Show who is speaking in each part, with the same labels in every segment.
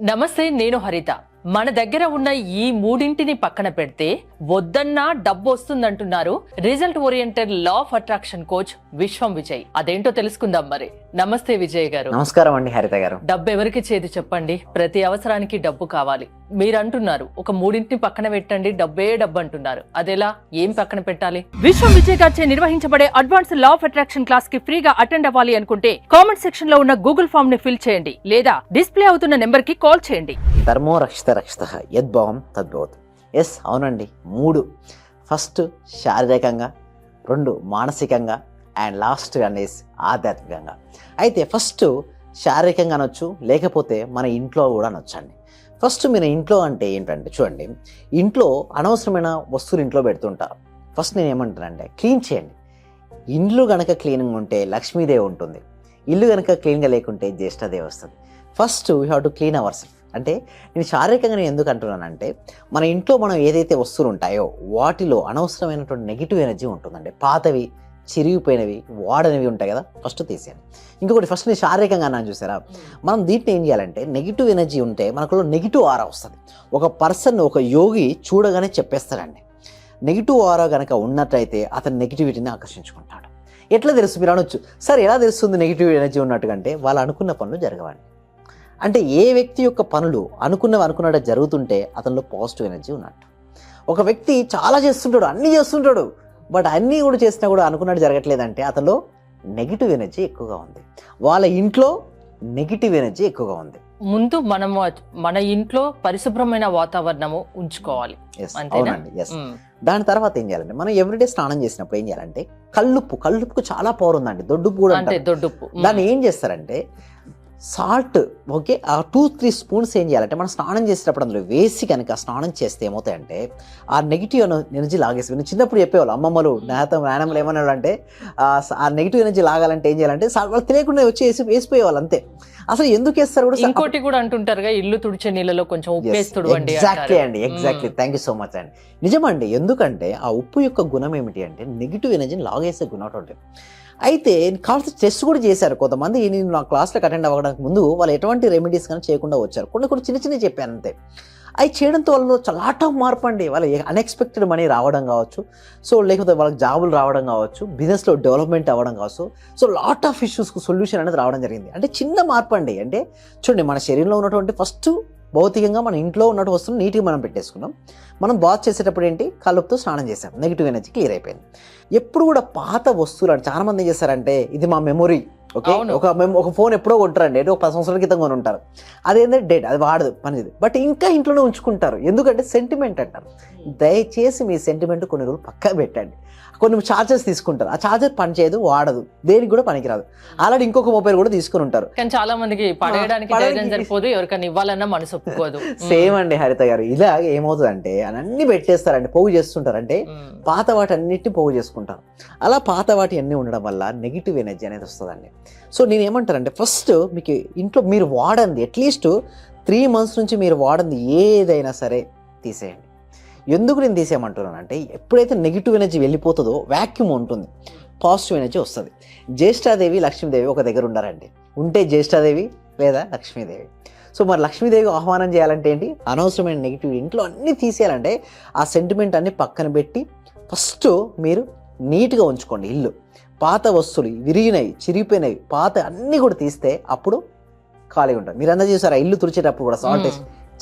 Speaker 1: నమస్తే, నేను హరిత. మన దగ్గర ఉన్న ఈ మూడింటిని పక్కన పెడితే వద్దన్నా డబ్బు వస్తుందంటున్నారు result oriented law of attraction coach Vishwam Vijay. అదేంటో తెలుసుకుందాం మరి. నమస్తే విజయ్ గారు.
Speaker 2: నమస్కారం అండి హరిత గారు.
Speaker 1: డబ్బు ఎవరికి చేతి చెప్పండి, ప్రతి అవసరానికి డబ్బు కావాలి. మీరు అంటున్నారు ఒక మూడింటిని పక్కన పెట్టండి, డబ్బే డబ్బు అంటున్నారు. అదెలా, ఏం పక్కన పెట్టాలి? విశ్వం విజయ్ గారిచే నిర్వహించబడే advance law of attraction class కి ఫ్రీగా అటెండ్ అవ్వాలి అనుకుంటే కామెంట్ సెక్షన్ లో ఉన్న గూగుల్ ఫామ్ ని ఫిల్ చేయండి, లేదా డిస్ప్లే అవుతున్న నెంబర్ కి కాల్ చేయండి.
Speaker 2: ధర్మో రక్షిత రక్షితః యద్భావం తద్భవతి. ఎస్, అవునండి. 3 ఫస్ట్ శారీరకంగా, 2 మానసికంగా, అండ్ లాస్ట్ అనేసి ఆధ్యాత్మికంగా. అయితే ఫస్ట్ శారీరకంగా అనొచ్చు, లేకపోతే మన ఇంట్లో కూడా అనొచ్చండి. ఫస్ట్ మీరు ఇంట్లో అంటే ఏంటంటే చూడండి, ఇంట్లో అనవసరమైన వస్తువులు ఇంట్లో పెడుతుంటారు. ఫస్ట్ నేను ఏమంటానంటే క్లీన్ చేయండి. ఇల్లు కనుక క్లీన్గా ఉంటే లక్ష్మీదేవి ఉంటుంది, ఇల్లు కనుక క్లీన్గా లేకుంటే జ్యేష్ఠదేవి వస్తుంది. First you have to clean our self. అంటే నేను శారీరకంగా నేను ఎందుకు అంటున్నానంటే, మన ఇంట్లో మనం ఏదైతే వస్తువులు ఉంటాయో వాటిలో అనవసరమైనటువంటి నెగిటివ్ ఎనర్జీ ఉంటుందండి. పాతవి, చిరిగిపోయినవి, వాడనివి ఉంటాయి కదా, ఫస్ట్ తీసేయండి. ఇంకొకటి, ఫస్ట్ నేను శారీరకంగా అన్నాను చూసారా, మనం దీంట్లో ఏం చేయాలంటే నెగిటివ్ ఎనర్జీ ఉంటే మనకు నెగిటివ్ ఆరా వస్తుంది. ఒక పర్సన్, ఒక యోగి చూడగానే చెప్పేస్తాడండి. నెగిటివ్ ఆరా కనుక ఉన్నట్లయితే అతను నెగిటివిటీని ఆకర్షించుకుంటాడు. ఎట్లా తెలుసు మీరు అనొచ్చు, సార్ ఎలా తెలుస్తుంది నెగిటివ్ ఎనర్జీ ఉన్నట్టుగా అంటే, వాళ్ళు అనుకున్న పనులు జరగవండి. అంటే ఏ వ్యక్తి యొక్క పనులు అనుకున్నట్టు జరుగుతుంటే అతనిలో పాజిటివ్ ఎనర్జీ ఉన్నట్టు. ఒక వ్యక్తి చాలా చేస్తుంటాడు, అన్నీ చేస్తుంటాడు, బట్ అన్నీ కూడా చేసినా కూడా అనుకున్నట్టు జరగట్లేదంటే అతనిలో నెగిటివ్ ఎనర్జీ ఎక్కువగా ఉంది. వాళ్ళ ఇంట్లో నెగిటివ్ ఎనర్జీ ఎక్కువగా ఉంది.
Speaker 1: ముందు మనము మన ఇంట్లో పరిశుభ్రమైన వాతావరణము ఉంచుకోవాలి.
Speaker 2: అవునండి, ఎస్. దాని తర్వాత ఏం చేయాలంటే, మనం ఎవ్రీడే స్నానం చేసినప్పుడు ఏం చేయాలంటే, కల్లుప్పుకు చాలా పవర్ ఉందండి. దొడ్డుప్పు కూడా అంటే దొడ్డుప్పు. దాన్ని ఏం చేస్తారంటే సాల్ట్, ఓకే, ఆ 2-3 స్పూన్స్ ఏం చేయాలంటే మనం స్నానం చేసేటప్పుడు అందులో వేసి కనుక స్నానం చేస్తే ఏమవుతాయంటే ఆ నెగిటివ్ ఎనర్జీ లాగేసి. నేను చిన్నప్పుడు చెప్పేవాళ్ళు అమ్మమ్మలు, నాయనమ్మలు ఏమన్నాడు అంటే, ఆ నెగిటివ్ ఎనర్జీ లాగాలంటే ఏం చేయాలంటే వాళ్ళు తెలియకుండా వచ్చి వేసిపోయేవాళ్ళు అంతే. అసలు ఎందుకు వేస్తారు కూడా.
Speaker 1: ఇంకోటి కూడా అంటుంటారుగా, ఇల్లు తుడిచే నీళ్ళలో కొంచెం ఉప్పు వేస్తుడు అండి.
Speaker 2: ఎగ్జాక్ట్లీ అండి, exactly. Thank you so much అండి. నిజమండి. ఎందుకంటే ఆ ఉప్పు యొక్క గుణం ఏమిటి అంటే నెగిటివ్ ఎనర్జీని లాగేసే గుణం ఉంటుంది. అయితే కావాల్సిన టెస్ట్ కూడా చేశారు కొంతమంది. నేను నా క్లాస్లోకి అటెండ్ అవ్వడానికి ముందు వాళ్ళు ఎటువంటి రెమెడీస్ కానీ చేయకుండా వచ్చారు. కొన్ని చిన్న చెప్పాను అంతే. అవి చేయడంతో వాళ్ళు లాట్ ఆఫ్ మార్పు అండి. వాళ్ళు అన్ఎక్స్పెక్టెడ్ మనీ రావడం కావచ్చు, సో లేకపోతే వాళ్ళకి జాబులు రావడం కావచ్చు, బిజినెస్లో డెవలప్మెంట్ అవ్వడం కావచ్చు, సో లాట్ ఆఫ్ ఇష్యూస్కు సొల్యూషన్ అనేది రావడం జరిగింది. అంటే చిన్న మార్పు అండి. అంటే చూడండి, మన శరీరంలో ఉన్నటువంటి ఫస్ట్ భౌతికంగా మన ఇంట్లో ఉన్నట్టు వస్తువులు నీట్గా మనం పెట్టేసుకున్నాం. మనం బాత్ చేసేటప్పుడు ఏంటి, కలుపుతో స్నానం చేసాం, నెగిటివ్ ఎనర్జీ క్లియర్ అయిపోయింది. ఎప్పుడు కూడా పాత వస్తువులు అంటే చాలా మంది ఏం చేస్తారంటే, ఇది మా మెమొరీ, ఓకే, ఒక ఫోన్ ఎప్పుడో కొంటారండి, ఒక 10 సంవత్సరాల క్రితం కొని ఉంటారు. అదేంటంటే డేట్, అది వాడదు, పనిది, బట్ ఇంకా ఇంట్లోనే ఉంచుకుంటారు. ఎందుకంటే సెంటిమెంట్ అంటారు. దయచేసి మీ సెంటిమెంట్ కొన్ని రోజులు పక్కా పెట్టండి. కొన్ని ఛార్జర్స్ తీసుకుంటారు, ఆ ఛార్జర్ పనిచేయదు, వాడదు, దేనికి కూడా పనికిరాదు. అలాంటి ఇంకొక మొబైల్ కూడా తీసుకుని ఉంటారు.
Speaker 1: కానీ చాలా మందికి పడేయడానికి సరిపోదు, ఎవరికైనా ఇవ్వాలన్నా మనసు ఒప్పుకోదు.
Speaker 2: సేమ్ అండి హరిత గారు. ఇలా ఏమవుతుందంటే అన్నీ పెట్టేస్తారండి, పోగు చేస్తుంటారు. అంటే పాత వాటి అన్నిటిని పోగు చేసుకుంటారు. అలా పాత వాటి అన్నీ ఉండడం వల్ల నెగిటివ్ ఎనర్జీ అనేది వస్తుందండి. సో నేను ఏమంటానంటే, ఫస్ట్ మీకు ఇంట్లో మీరు వాడండి, అట్లీస్ట్ 3 months నుంచి మీరు వాడండి ఏదైనా సరే తీసేయండి. ఎందుకు నేను తీసేయమంటున్నానంటే, ఎప్పుడైతే నెగిటివ్ ఎనర్జీ వెళ్ళిపోతుందో వ్యాక్యూమ్ ఉంటుంది, పాజిటివ్ ఎనర్జీ వస్తుంది. జ్యేష్ఠాదేవి, లక్ష్మీదేవి ఒక దగ్గర ఉండారండి. ఉంటే జ్యేష్ఠాదేవి లేదా లక్ష్మీదేవి. సో మరి లక్ష్మీదేవి ఆహ్వానం చేయాలంటే ఏంటి, అనవసరమైన నెగిటివ్ ఇంట్లో అన్నీ తీసేయాలంటే ఆ సెంటిమెంట్ అన్ని పక్కన పెట్టి ఫస్ట్ మీరు నీట్గా ఉంచుకోండి ఇల్లు. పాత వస్తువులు, విరిగినవి, చిరిగిపోయినవి, పాత అన్నీ కూడా తీస్తే అప్పుడు ఖాళీగా ఉంటుంది. మీరు అన్నది చూసారా, ఇల్లు తుడిచేటప్పుడు కూడా సాల్ట్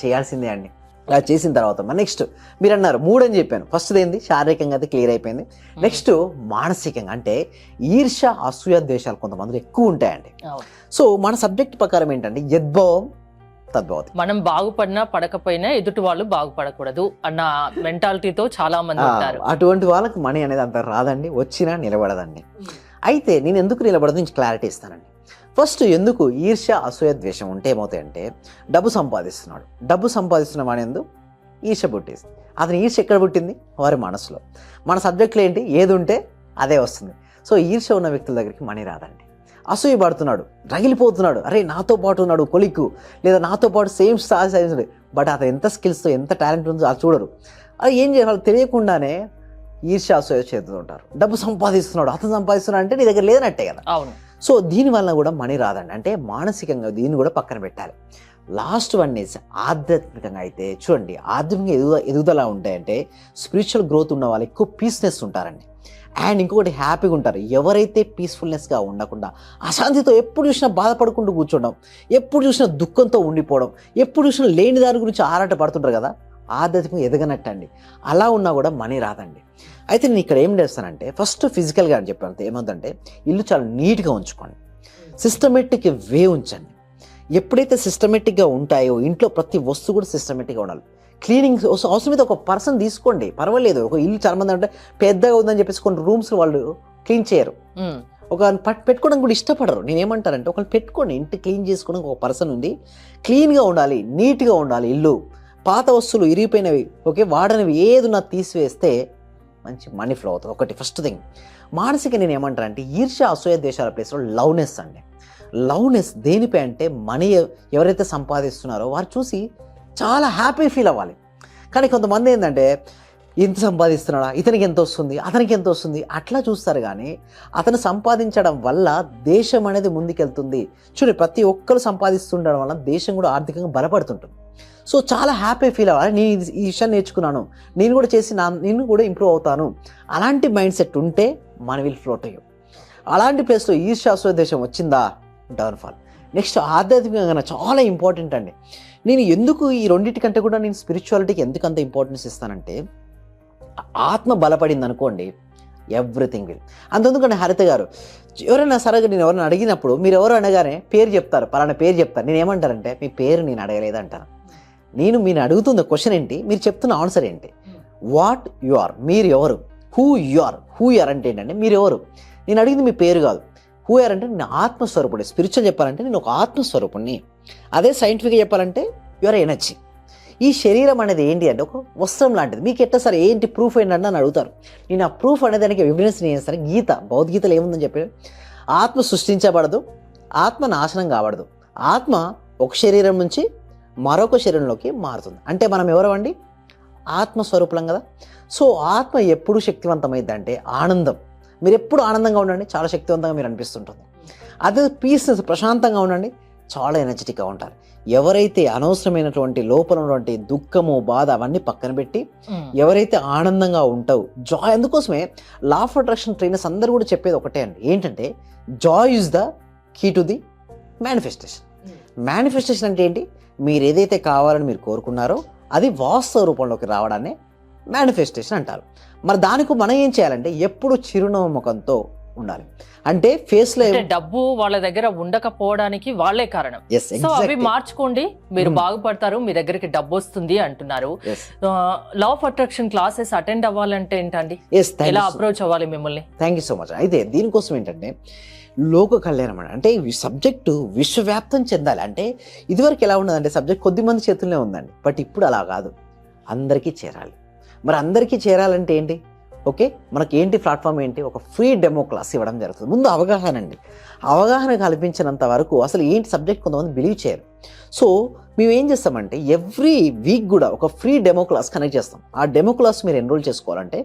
Speaker 2: చేయాల్సిందే అండి. అలా చేసిన తర్వాత నెక్స్ట్ మీరు అన్నారు 3 అని చెప్పాను. ఫస్ట్ ఏంది, శారీరకంగా అయితే క్లియర్ అయిపోయింది. నెక్స్ట్ మానసికంగా, అంటే ఈర్ష, అసూయ, ద్వేషాలు కొంతమంది ఎక్కువ ఉంటాయండి. సో మన సబ్జెక్ట్ ప్రకారం ఏంటంటే యద్భావం తద్భవతి.
Speaker 1: మనం బాగుపడినా పడకపోయినా ఎదుటి వాళ్ళు బాగుపడకూడదు అన్న మెంటాలిటీతో చాలా మంది ఉంటారు.
Speaker 2: అటువంటి వాళ్ళకి మనీ అనేది అంత రాదండి, వచ్చినా నిలబడదండి. అయితే నేను ఎందుకు నిలబడదు నుంచి క్లారిటీ ఇస్తానండి. ఫస్ట్, ఎందుకు ఈర్ష్య, అసూయ, ద్వేషం ఉంటే ఏమవుతాయంటే, డబ్బు సంపాదిస్తున్న వాడి ఎందుకు ఈర్ష్య పుట్టేసి, అతని ఈర్ష్య ఎక్కడ పుట్టింది, వారి మనసులో. మన సబ్జెక్టులో ఏంటి, ఏది ఉంటే అదే వస్తుంది. సో ఈర్ష్య ఉన్న వ్యక్తుల దగ్గరికి మనీ రాదండి. అసూయ పడుతున్నాడు, రగిలిపోతున్నాడు, అరే నాతో పాటు ఉన్నాడు కొలిక్కు, లేదా నాతో పాటు సేమ్ సైన్స్, బట్ అతను ఎంత స్కిల్స్తో, ఎంత టాలెంట్ ఉందో అది చూడరు. అది ఏం చేయాలి, తెలియకుండానే ఈర్ష్య, అసూయ చేస్తూ ఉంటారు. డబ్బు సంపాదిస్తున్నాడు, అతను సంపాదిస్తున్నాడు అంటే నీ దగ్గర లేదన్నట్టే కదా.
Speaker 1: అవును.
Speaker 2: సో దీనివల్ల కూడా మనీ రాదండి. అంటే మానసికంగా దీన్ని కూడా పక్కన పెట్టాలి. లాస్ట్ వన్ ఈజ్ ఆధ్యాత్మికంగా. అయితే చూడండి, ఆధ్యాత్మిక ఎదుగుదల ఉంటాయంటే స్పిరిచువల్ గ్రోత్ ఉన్న వాళ్ళు ఎక్కువ పీస్నెస్ ఉంటారండి. అండ్ ఇంకొకటి హ్యాపీగా ఉంటారు. ఎవరైతే పీస్ఫుల్నెస్గా ఉండకుండా అశాంతితో ఎప్పుడు చూసినా బాధపడుకుంటూ కూర్చోవడం, ఎప్పుడు చూసినా దుఃఖంతో ఉండిపోవడం, ఎప్పుడు చూసినా లేని దాని గురించి ఆరాట పడుతుంటారు కదా, ఆధ్యాత్మికంగా ఎదగనట్టండి. అలా ఉన్నా కూడా మనీ రాదండి. అయితే నేను ఇక్కడ ఏం చేస్తానంటే ఫస్ట్ ఫిజికల్గా అని చెప్పాను. ఏమవుతుందంటే ఇల్లు చాలా నీట్గా ఉంచుకోండి, సిస్టమేటిక్ వే ఉంచండి. ఎప్పుడైతే సిస్టమేటిక్గా ఉంటాయో ఇంట్లో ప్రతి వస్తువు కూడా సిస్టమేటిక్గా ఉండాలి. క్లీనింగ్ అవసరమైతే ఒక పర్సన్ తీసుకోండి, పర్వాలేదు. ఒక ఇల్లు చాలా మంది అంటే పెద్దగా ఉందని చెప్పేసి కొన్ని రూమ్స్ వాళ్ళు క్లీన్ చేయరు, ఒక పెట్టుకోవడం కూడా ఇష్టపడరు. నేనేమంటానంటే ఒకళ్ళు పెట్టుకోండి, ఇంటి క్లీన్ చేసుకోవడానికి ఒక పర్సన్ ఉంది. క్లీన్గా ఉండాలి, నీట్గా ఉండాలి ఇల్లు. పాత వస్తువులు ఇరిగిపోయినవి, ఓకే, వాడనివి ఏదున్నా తీసివేస్తే మంచి మనీ ఫ్లో అవుతుంది. ఒకటి ఫస్ట్ థింగ్. మానసిక నేను ఏమంటానంటే ఈర్ష్య అసూయ దేశాల ప్లేస్లో లవ్నెస్ అండి. లవ్నెస్ దేనిపై అంటే మనీ ఎవరైతే సంపాదిస్తున్నారో వారు చూసి చాలా హ్యాపీ ఫీల్ అవ్వాలి. కానీ కొంతమంది ఏంటంటే ఇంత సంపాదిస్తున్నాడా, ఇతనికి ఎంత వస్తుంది, అతనికి ఎంత వస్తుంది, అట్లా చూస్తారు. కానీ అతను సంపాదించడం వల్ల దేశం అనేది ముందుకెళ్తుంది. చూడండి, ప్రతి ఒక్కరు సంపాదిస్తుండడం వల్ల దేశం కూడా ఆర్థికంగా బలపడుతుంటుంది. సో చాలా హ్యాపీ ఫీల్ అవ్వాలి. నేను ఈ విషయాన్ని నేర్చుకున్నాను, నేను కూడా చేసి నేను కూడా ఇంప్రూవ్ అవుతాను. అలాంటి మైండ్ సెట్ ఉంటే మన విల్ ఫ్లోట్ అయ్యాం. అలాంటి ప్లేస్లో ఈర్ష్య దేశం వచ్చిందా, డౌన్ఫాల్. నెక్స్ట్ ఆధ్యాత్మికంగా చాలా ఇంపార్టెంట్ అండి. నేను ఎందుకు ఈ రెండింటికంటే కూడా నేను స్పిరిచువాలిటీకి ఎందుకంత ఇంపార్టెన్స్ ఇస్తానంటే, ఆత్మ బలపడింది అనుకోండి, ఎవ్రీథింగ్ విల్. అంతెందుకంటే హరిత గారు ఎవరైనా సరగా నేను ఎవరైనా అడిగినప్పుడు మీరు ఎవరు అనగానే పేరు చెప్తారు, పలానా పేరు చెప్తారు. నేను ఏమంటారంటే మీ పేరు నేను అడగలేదు అంటాను. మీరు అడుగుతున్న క్వశ్చన్ ఏంటి, మీరు చెప్తున్న ఆన్సర్ ఏంటి, వాట్ యు ఆర్, మీరు ఎవరు, హూ యు ఆర్ అంటే ఏంటంటే మీరు ఎవరు. నేను అడిగింది మీ పేరు కాదు. హూ ఆర్ అంటే నేను ఆత్మస్వరూపుడు. స్పిరిచువల్ చెప్పాలంటే నేను ఒక ఆత్మస్వరూపుణ్ణి. అదే సైంటిఫిక్గా చెప్పాలంటే యువర్ ఎనర్జీ. ఈ శరీరం అనేది ఏంటి అంటే ఒక వస్త్రం లాంటిది. మీకు ఎట్లా సరే ఏంటి ప్రూఫ్ ఏంటంటే అని అడుగుతారు. నేను ఆ ప్రూఫ్ అనేది దానికి ఎవిడెన్స్ నేను చేస్తాను. గీత, భగవద్గీతలో ఏముందని చెప్పారు, ఆత్మ సృష్టించబడదు, ఆత్మ నాశనం కావడదు. ఆత్మ ఒక శరీరం నుంచి మరొక శరీరంలోకి మారుతుంది. అంటే మనం ఎవరమండి, ఆత్మస్వరూపులం కదా. సో ఆత్మ ఎప్పుడు శక్తివంతమైందంటే ఆనందం. మీరు ఎప్పుడు ఆనందంగా ఉండండి, చాలా శక్తివంతంగా మీరు అనిపిస్తుంటుంది. అదే పీస్నెస్, ప్రశాంతంగా ఉండండి, చాలా ఎనర్జెటిక్గా ఉంటారు. ఎవరైతే అనవసరమైనటువంటి లోపల ఉన్నటువంటి దుఃఖము, బాధ అవన్నీ పక్కన పెట్టి ఎవరైతే ఆనందంగా ఉంటావు, జాయ్. అందుకోసమే లా ఆఫ్ అట్రాక్షన్ ట్రైనర్స్ అందరూ కూడా చెప్పేది ఒకటే అండి, ఏంటంటే joy is the key to the manifestation. Manifestation అంటే ఏంటి, మీరు ఏదైతే కావాలని మీరు కోరుకున్నారో అది వాస్తవ రూపంలోకి రావడాన్ని మేనిఫెస్టేషన్ అంటారు. మరి దానికి మనం ఏం చేయాలంటే ఎప్పుడు చిరునవ్వు ముఖంతో ఉండాలి. అంటే ఫేస్ లో
Speaker 1: డబ్బు వాళ్ళ దగ్గర ఉండకపోవడానికి వాళ్ళే కారణం. సో అవి మార్చుకోండి, మీరు బాగుపడతారు, మీ దగ్గరికి డబ్బు వస్తుంది అంటున్నారు. లా ఆఫ్ అట్రాక్షన్ క్లాసెస్ అటెండ్ అవ్వాలంటే ఏంటండి, ఎలా అప్రోచ్ అవ్వాలి మిమ్మల్ని?
Speaker 2: Thank you so much. అయితే దీనికోసం ఏంటంటే లోక కళ్యాణం అంటే ఈ సబ్జెక్టు విశ్వవ్యాప్తం చెందాలి. అంటే ఇదివరకు ఎలా ఉన్నదంటే సబ్జెక్ట్ కొద్ది మంది చేతుల్లో ఉందండి, బట్ ఇప్పుడు అలా కాదు, అందరికీ చేరాలి. మరి అందరికీ చేరాలంటే ఏంటి, ఓకే, మనకి ఏంటి ప్లాట్ఫామ్ ఏంటి, ఒక ఫ్రీ డెమో క్లాస్ ఇవ్వడం జరుగుతుంది. ముందు అవగాహన అండి, అవగాహన కల్పించినంత వరకు అసలు ఏంటి సబ్జెక్ట్ కొంతమంది బిలీవ్ చేయరు. సో మేము ఏం చేస్తామంటే ఎవ్రీ వీక్ కూడా ఒక ఫ్రీ డెమో క్లాస్ కనెక్ట్ చేస్తాం. ఆ డెమో క్లాస్ మీరు ఎన్రోల్ చేసుకోవాలంటే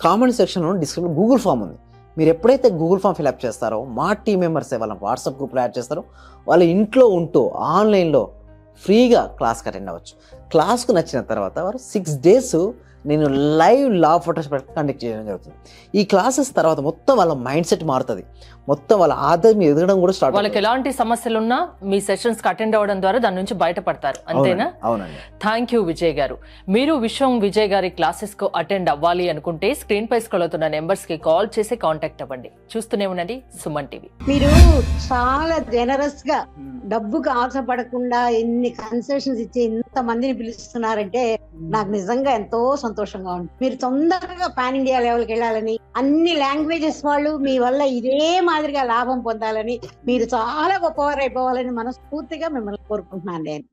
Speaker 2: కామెంట్ సెక్షన్లో డిస్క్రిప్షన్ గూగుల్ ఫామ్ ఉంది. మీరు ఎప్పుడైతే గూగుల్ ఫామ్ ఫిల్అప్ చేస్తారో మా టీం మెంబర్స్ వాళ్ళ వాట్సాప్ గ్రూప్లో యాడ్ చేస్తారో వాళ్ళ ఇంట్లో ఉంటూ ఆన్లైన్లో ఫ్రీగా క్లాస్కి అటెండ్ అవ్వచ్చు. క్లాస్కు నచ్చిన తర్వాత వారు 6 days నేను live law of attraction conduct చేయడం జరుగుతుంది. ఈ క్లాసెస్ తర్వాత మొత్తం వాళ్ళ మైండ్ సెట్ మారుతుంది, మొత్తం వాళ్ళ ఆదాయం ఎదగడం కూడా స్టార్ట్.
Speaker 1: వాళ్ళకి ఎలాంటి సమస్యలు ఉన్నా మీ సెషన్స్ కి అటెండ్ అవ్వడం ద్వారా దాని నుంచి బయటపడతారు, అంతేనా?
Speaker 2: అవునండి.
Speaker 1: థ్యాంక్ యూ విజయ్ గారు. మీరు విశ్వం విజయ్ గారి క్లాసెస్ కు అటెండ్ అవ్వాలి అనుకుంటే స్క్రీన్ పై స్క్రోల్ అవుతున్న నెంబర్స్ కి కాల్ చేసి కాంటాక్ట్ అవ్వండి. చూస్తూనే ఉండండి సుమన్ టీవీ.
Speaker 3: మీరు చాలా జనరస్ గా డబ్బుకు ఆశపడకుండా ఎన్ని కన్సెషన్స్ ఇచ్చి ఇంత మందిని పిలుస్తున్నారంటే నాకు నిజంగా ఎంతో సంతోషంగా ఉంది. మీరు తొందరగా పాన్ ఇండియా లెవెల్కి వెళ్ళాలని, అన్ని లాంగ్వేజెస్ వాళ్ళు మీ వల్ల ఇదే మాదిరిగా లాభం పొందాలని, మీరు చాలా గొప్పవారు అయిపోవాలని మనస్ఫూర్తిగా మిమ్మల్ని కోరుకుంటున్నాను నేను.